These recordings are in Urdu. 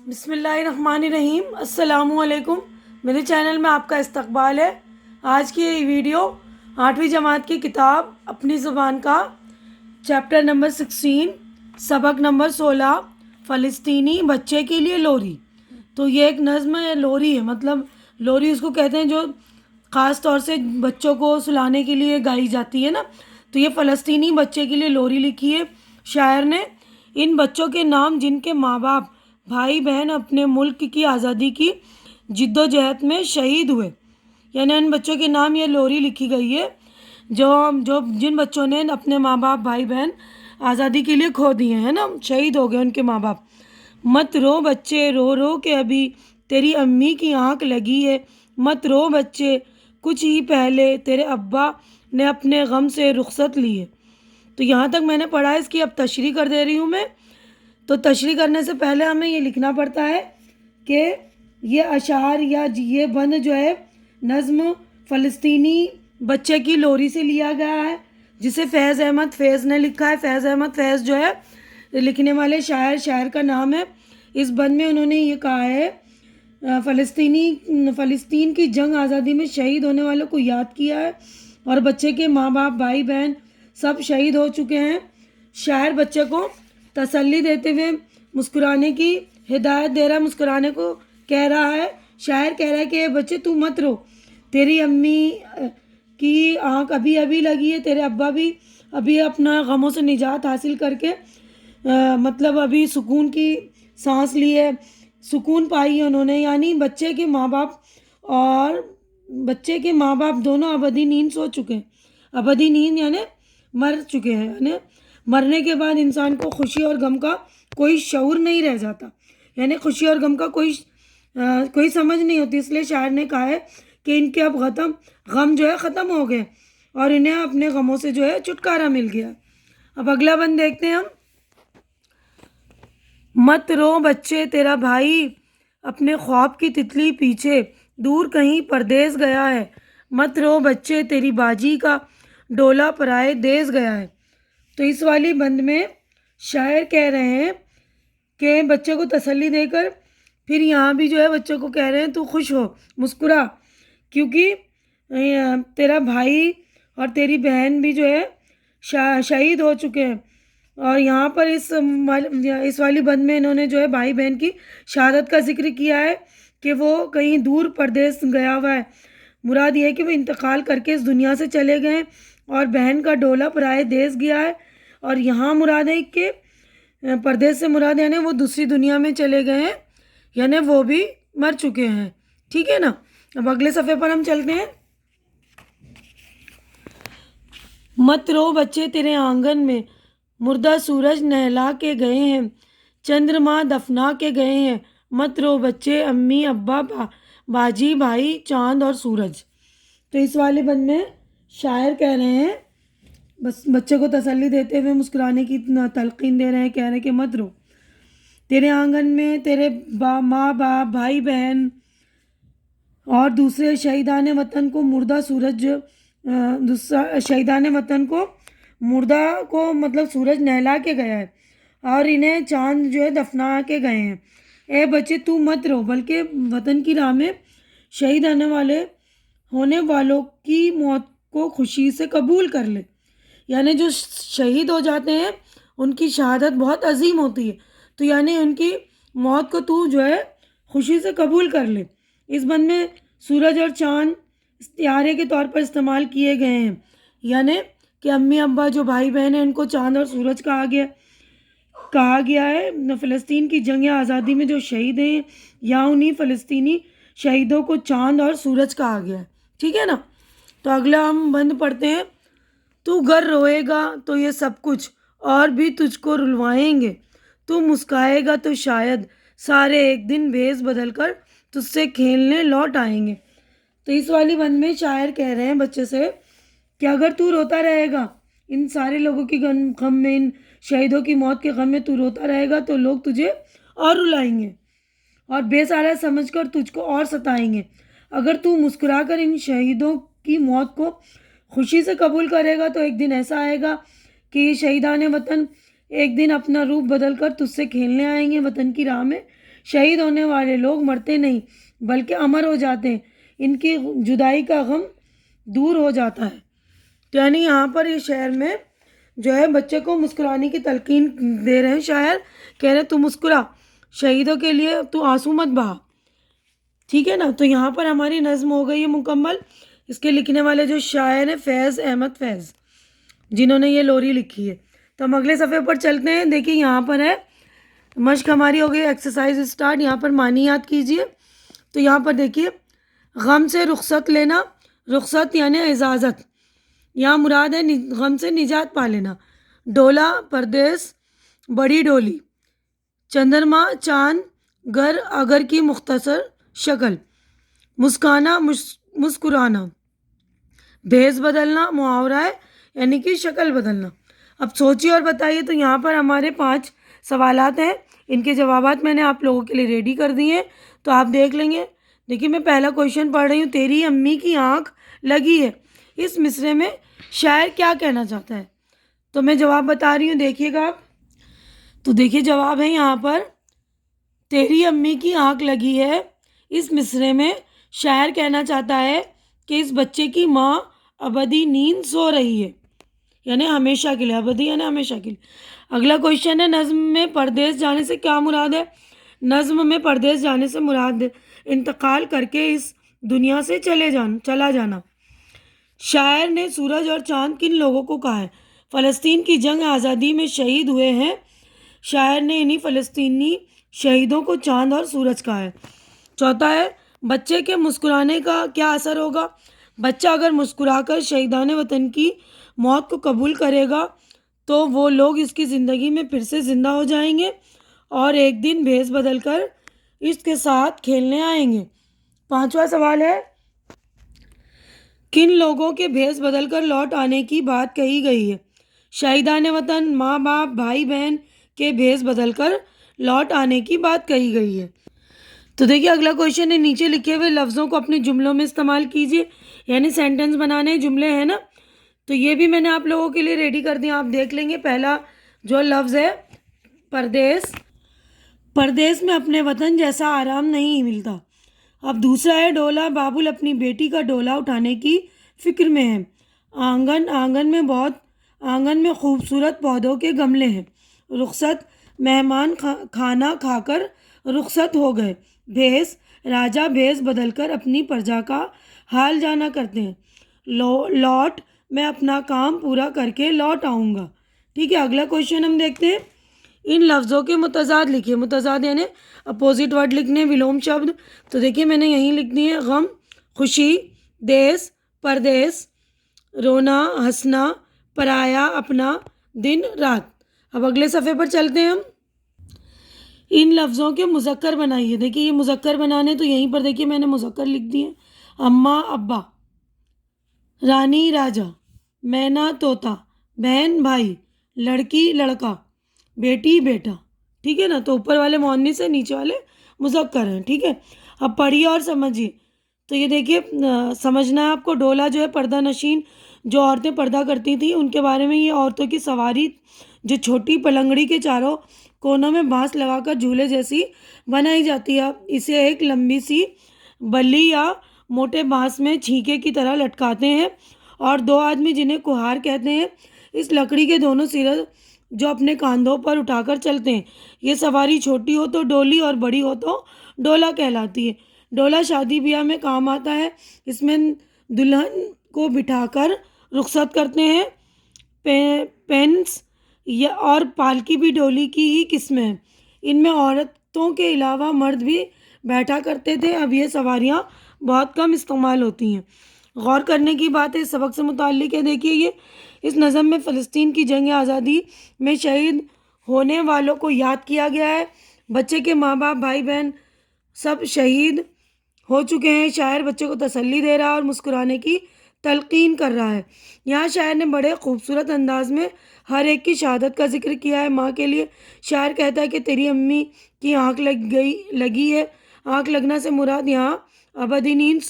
بسم اللہ الرحمن الرحیم۔ السلام علیکم، میرے چینل میں آپ کا استقبال ہے۔ آج کی یہ ویڈیو 8ویں جماعت کی کتاب اپنی زبان کا چیپٹر نمبر 16 سبق نمبر 16 فلسطینی بچے کے لیے لوری۔ تو یہ ایک نظم ہے، لوری ہے، مطلب لوری اس کو کہتے ہیں جو خاص طور سے بچوں کو سلانے کے لیے گائی جاتی ہے نا۔ تو یہ فلسطینی بچے کے لیے لوری لکھی ہے شاعر نے۔ ان بچوں کے نام جن کے ماں باپ بھائی بہن اپنے ملک کی آزادی کی جد و جہد میں شہید ہوئے، یعنی ان بچوں کے نام یہ لوری لکھی گئی ہے جن بچوں نے اپنے ماں باپ بھائی بہن آزادی کے لیے کھو دیے ہیں نا، شہید ہو گئے ان کے ماں باپ۔ مت رو بچے رو رو کے ابھی تیری امی کی آنکھ لگی ہے، مت رو بچے کچھ ہی پہلے تیرے ابا نے اپنے غم سے رخصت لی ہے۔ تو یہاں تک میں نے پڑھا ہے، اس کی اب تشریح کر دے رہی ہوں میں۔ تو تشریح کرنے سے پہلے ہمیں یہ لکھنا پڑتا ہے کہ یہ اشعار یا یہ بند جو ہے نظم فلسطینی بچے کی لوری سے لیا گیا ہے، جسے فیض احمد فیض نے لکھا ہے۔ فیض احمد فیض جو ہے لکھنے والے شاعر کا نام ہے۔ اس بند میں انہوں نے یہ کہا ہے فلسطین کی جنگ آزادی میں شہید ہونے والوں کو یاد کیا ہے، اور بچے کے ماں باپ بھائی بہن سب شہید ہو چکے ہیں۔ شاعر بچے کو تسلی دیتے ہوئے مسکرانے کی ہدایت دے رہا ہے، مسکرانے کو کہہ رہا ہے۔ شاعر کہہ رہا ہے کہ بچے تو مت رو، تیری امی کی آنکھ ابھی ابھی لگی ہے، تیرے ابا بھی ابھی اپنا غموں سے نجات حاصل کر کے مطلب ابھی سکون کی سانس لی ہے، سکون پائی ہے انہوں نے، یعنی بچے کے ماں باپ دونوں ابدی نیند سو چکے ہیں۔ ابدی نیند یعنی مر چکے ہیں، یعنی مرنے کے بعد انسان کو خوشی اور غم کا کوئی شعور نہیں رہ جاتا، یعنی خوشی اور غم کا کوئی سمجھ نہیں ہوتی۔ اس لیے شاعر نے کہا ہے کہ ان کے اب غم جو ہے ختم ہو گئے اور انہیں اپنے غموں سے جو ہے چھٹکارا مل گیا۔ اب اگلا بند دیکھتے ہیں ہم۔ مت رو بچے تیرا بھائی اپنے خواب کی تتلی پیچھے دور کہیں پردیس گیا ہے، مت رو بچے تیری باجی کا ڈولا پرائے دیس گیا ہے۔ تو اس والی بند میں شاعر کہہ رہے ہیں کہ بچے کو تسلی دے کر پھر یہاں بھی جو ہے بچوں کو کہہ رہے ہیں تو خوش ہو، مسکرا، کیونکہ تیرا بھائی اور تیری بہن بھی جو ہے شہید ہو چکے ہیں۔ اور یہاں پر اس والی بند میں انہوں نے جو ہے بھائی بہن کی شہادت کا ذکر کیا ہے کہ وہ کہیں دور پردیس گیا ہوا ہے۔ مراد یہ ہے کہ وہ انتقال کر کے اس دنیا سے چلے گئے، اور بہن کا ڈولا پرائے دیس گیا ہے، اور یہاں مراد ہے کہ پردیس سے مراد یعنی وہ دوسری دنیا میں چلے گئے ہیں، یعنی وہ بھی مر چکے ہیں۔ ٹھیک ہے نا۔ اب اگلے صفحے پر ہم چلتے ہیں۔ مت رو بچے تیرے آنگن میں مردہ سورج نہلا کے گئے ہیں، چندرما دفنا کے گئے ہیں، مت رو بچے امی ابا باجی بھائی چاند اور سورج۔ تو اس والے بند میں شاعر کہہ رہے ہیں، بس بچے کو تسلی دیتے ہوئے مسکرانے کی تلقین دے رہے ہیں، کہہ رہے ہیں کہ مت رو، تیرے آنگن میں تیرے ماں باپ بھائی بہن اور دوسرے شہیدان وطن کو مردہ کو مطلب سورج نہلا کے گیا ہے، اور انہیں چاند جو ہے دفنا کے گئے ہیں۔ اے بچے تو مت رو، بلکہ وطن کی راہ میں شہید ہونے والوں کی موت کو خوشی سے قبول کر لے، یعنی جو شہید ہو جاتے ہیں ان کی شہادت بہت عظیم ہوتی ہے، تو یعنی ان کی موت کو تو جو ہے خوشی سے قبول کر لے۔ اس بند میں سورج اور چاند استعارے کے طور پر استعمال کیے گئے ہیں، یعنی کہ امی ابا جو بھائی بہن ہیں ان کو چاند اور سورج کہا گیا ہے۔ فلسطین کی جنگ آزادی میں جو شہید ہیں یا انہی فلسطینی شہیدوں کو چاند اور سورج کہا گیا ہے۔ ٹھیک ہے نا۔ تو اگلا ہم بند پڑھتے ہیں۔ تو گر روئے گا تو یہ سب کچھ اور بھی تجھ کو رلوائیں گے، تو مسکرائے گا تو شاید سارے ایک دن بھیس بدل کر تجھ سے کھیلنے لوٹ آئیں گے۔ تو اس والی بند میں شاعر کہہ رہے ہیں بچے سے کہ اگر تو روتا رہے گا ان سارے لوگوں کی غم میں، ان شہیدوں کی موت کے غم میں تو روتا رہے گا تو لوگ تجھے اور رلائیں گے اور بے سہارا سمجھ کر تجھ کو اور ستائیں گے۔ اگر تو مسکرا کر ان شہیدوں کی موت کو خوشی سے قبول کرے گا تو ایک دن ایسا آئے گا کہ یہ شہیدان وطن ایک دن اپنا روپ بدل کر تجھ سے کھیلنے آئیں گے وطن کی راہ میں۔ شہید ہونے والے لوگ مرتے نہیں بلکہ امر ہو جاتے ہیں، ان کی جدائی کا غم دور ہو جاتا ہے۔ تو یعنی یہاں پر یہ شعر میں جو ہے بچے کو مسکرانے کی تلقین دے رہے ہیں شاعر، کہہ رہے تو مسکرا، شہیدوں کے لیے تو آنسو مت بہا، ٹھیک ہے نا۔ تو یہاں پر ہماری نظم ہو گئی ہے مکمل۔ اس کے لکھنے والے جو شاعر ہیں فیض احمد فیض، جنہوں نے یہ لوری لکھی ہے۔ تو ہم اگلے صفحے پر چلتے ہیں۔ دیکھیے یہاں پر ہے مشق ہماری ہو گئی، ایکسرسائز اسٹارٹ۔ یہاں پر معنی یاد کیجئے۔ تو یہاں پر دیکھیے غم سے رخصت لینا، رخصت یعنی اجازت، یہاں مراد ہے غم سے نجات پا لینا۔ ڈولا پردیس، بڑی ڈولی، چندرما چاند، گر اگر کی مختصر شکل، مسکانا مسکرانا، بھیس بدلنا محاورہ ہے یعنی کہ شکل بدلنا۔ اب سوچیے اور بتائیے۔ تو یہاں پر ہمارے 5 سوالات ہیں، ان کے جوابات میں نے آپ لوگوں کے لیے ریڈی کر دیے ہیں، تو آپ دیکھ لیں گے۔ دیکھیے میں پہلا کویشچن پڑھ رہی ہوں۔ تیری امی کی آنکھ لگی ہے، اس مصرعے میں شاعر کیا کہنا چاہتا ہے؟ تو میں جواب بتا رہی ہوں، دیکھیے گا آپ۔ تو دیکھیے جواب ہے یہاں پر تیری امی کی آنکھ لگی ہے، اس مصرعے میں شاعر کہنا چاہتا ہے کہ اس بچے کی ماں ابدی نیند سو رہی ہے، یعنی ہمیشہ کے لیے، ابدی یعنی ہمیشہ کے لیے۔ اگلا کویشچن ہے نظم میں پردیس جانے سے کیا مراد ہے؟ نظم میں پردیس جانے سے مراد انتقال کر کے اس دنیا سے چلا جانا۔ شاعر نے سورج اور چاند کن لوگوں کو کہا ہے؟ فلسطین کی جنگ آزادی میں شہید ہوئے ہیں، شاعر نے انہی فلسطینی شہیدوں کو چاند اور سورج کہا ہے۔ چوتھا ہے بچے کے مسکرانے کا کیا اثر ہوگا؟ بچہ اگر مسکرا کر شہیدان وطن کی موت کو قبول کرے گا تو وہ لوگ اس کی زندگی میں پھر سے زندہ ہو جائیں گے اور ایک دن بھیس بدل کر اس کے ساتھ کھیلنے آئیں گے۔ 5واں سوال ہے کن لوگوں کے بھیس بدل کر لوٹ آنے کی بات کہی گئی ہے؟ شہیدان وطن، ماں باپ، بھائی بہن کے بھیس بدل کر لوٹ آنے کی بات کہی گئی ہے۔ تو دیکھیے اگلا کویشچن ہے نیچے لکھے ہوئے لفظوں کو اپنے جملوں میں استعمال کیجیے، یعنی سینٹنس بنانے جملے ہیں نا، تو یہ بھی میں نے آپ لوگوں کے لیے ریڈی کر دیا، آپ دیکھ لیں گے۔ پہلا جو لفظ ہے پردیس، پردیس میں اپنے وطن جیسا آرام نہیں ملتا۔ اب دوسرا ہے ڈولا، بابل اپنی بیٹی کا ڈولا اٹھانے کی فکر میں ہے۔ آنگن، آنگن میں خوبصورت پودوں کے گملے ہیں۔ رخصت، مہمان کھانا کھا کر رخصت ہو گئے۔ بھیس، راجا بھیس بدل کر اپنی پرجا کا حال جانا کرتے ہیں۔ لوٹ، میں اپنا کام پورا کر کے لوٹ آؤں گا، ٹھیک ہے۔ اگلا کویشچن ہم دیکھتے ہیں، ان لفظوں کے متضاد لکھیے۔ متضاد یعنی اپوزٹ ورڈ لکھنے، ولوم شبد۔ تو دیکھیے میں نے یہیں لکھ دی ہے، غم خوشی، دیس پردیس، رونا ہنسنا، پرایا اپنا، دن رات۔ اب اگلے صفحے پر چلتے ہیں ہم۔ ان لفظوں کے مذکر بنائیے۔ دیکھیے یہ مذکر بنانے، تو یہیں پر دیکھیے میں نے مذکر لکھ دیے، اماں ابا، رانی راجا، مینا طوطا، بہن بھائی، لڑکی لڑکا، بیٹی بیٹا، ٹھیک ہے نا۔ تو اوپر والے مؤنث سے نیچے والے مذکر ہیں، ٹھیک ہے۔ اب پڑھیے اور سمجھیے۔ تو یہ دیکھیے سمجھنا ہے آپ کو، ڈولا جو ہے پردہ نشین، جو عورتیں پردہ کرتی تھیں ان کے بارے میں، یہ عورتوں کی سواری جو چھوٹی پلنگڑی کے چاروں کونوں میں بانس لگا کر جھولے جیسی بنائی جاتی ہے۔ اسے ایک لمبی سی بلی یا موٹے بانس میں چھینکے کی طرح لٹکاتے ہیں اور 2 آدمی جنہیں کہار کہتے ہیں اس لکڑی کے دونوں سرے جو اپنے کاندھوں پر اٹھا کر چلتے ہیں۔ یہ سواری چھوٹی ہو تو ڈولی اور بڑی ہو تو ڈولا کہلاتی ہے۔ ڈولا شادی بیاہ میں کام آتا ہے، اس میں دلہن کو بٹھا کر رخصت کرتے ہیں۔ پینس اور پالکی بھی ڈولی کی ہی قسم ہے، ان میں عورتوں کے علاوہ مرد بھی بیٹھا کرتے تھے، اب یہ سواریاں بہت کم استعمال ہوتی ہیں۔ غور کرنے کی بات ہے، اس سبق سے متعلق ہے۔ دیکھیے یہ اس نظم میں فلسطین کی جنگ آزادی میں شہید ہونے والوں کو یاد کیا گیا ہے۔ بچے کے ماں باپ، بھائی بہن سب شہید ہو چکے ہیں۔ شاعر بچے کو تسلی دے رہا ہے اور مسکرانے کی تلقین کر رہا ہے۔ یہاں شاعر نے بڑے خوبصورت انداز میں ہر ایک کی شہادت کا ذکر کیا ہے۔ ماں کے لیے شاعر کہتا ہے کہ تیری امی کی آنکھ لگی ہے، آنکھ لگنا سے مراد یہاں ابدی نیند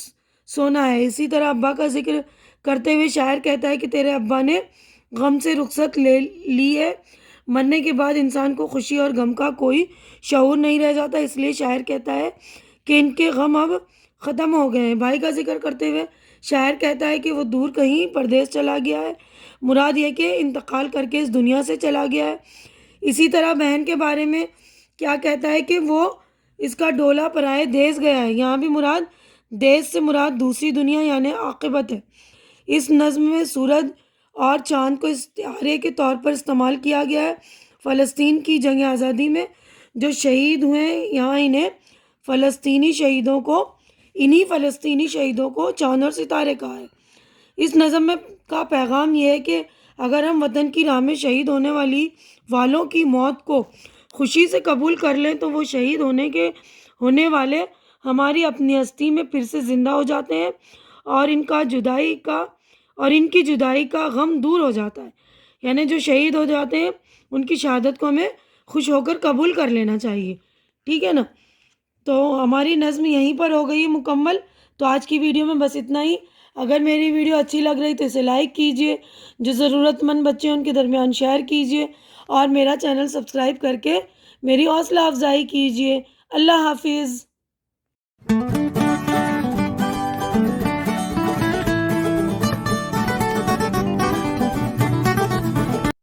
سونا ہے۔ اسی طرح ابا کا ذکر کرتے ہوئے شاعر کہتا ہے کہ تیرے ابا نے غم سے رخصت لے لی ہے، مرنے کے بعد انسان کو خوشی اور غم کا کوئی شعور نہیں رہ جاتا، اس لیے شاعر کہتا ہے کہ ان کے غم اب ختم ہو گئے ہیں۔ بھائی کا ذکر کرتے ہوئے شاعر کہتا ہے کہ وہ دور کہیں پردیس چلا گیا ہے، مراد یہ کہ انتقال کر کے اس دنیا سے چلا گیا ہے۔ اسی طرح بہن کے بارے میں کیا کہتا ہے کہ وہ اس کا ڈولا پرائے دیس گیا ہے، یہاں بھی مراد دیس سے مراد دوسری دنیا یعنی عاقبت ہے۔ اس نظم میں سورج اور چاند کو استعارے کے طور پر استعمال کیا گیا ہے۔ فلسطین کی جنگ آزادی میں جو شہید ہوئے ہیں، یہاں انہیں انہی فلسطینی شہیدوں کو چاند اور ستارے کہا ہے۔ اس نظم میں کا پیغام یہ ہے کہ اگر ہم وطن کی راہ میں شہید والوں کی موت کو خوشی سے قبول کر لیں تو وہ شہید ہونے والے ہماری اپنی ہستی میں پھر سے زندہ ہو جاتے ہیں اور ان کی جدائی کا غم دور ہو جاتا ہے۔ یعنی جو شہید ہو جاتے ہیں ان کی شہادت کو ہمیں خوش ہو کر قبول کر لینا چاہیے، ٹھیک ہے نا۔ تو ہماری نظم یہیں پر ہو گئی مکمل۔ تو آج کی ویڈیو میں بس اتنا ہی۔ اگر میری ویڈیو اچھی لگ رہی تو اسے لائک کیجئے، جو ضرورت مند بچے ہیں ان کے درمیان شیئر کیجئے اور میرا چینل سبسکرائب کر کے میری حوصلہ افزائی کیجئے۔ اللہ حافظ۔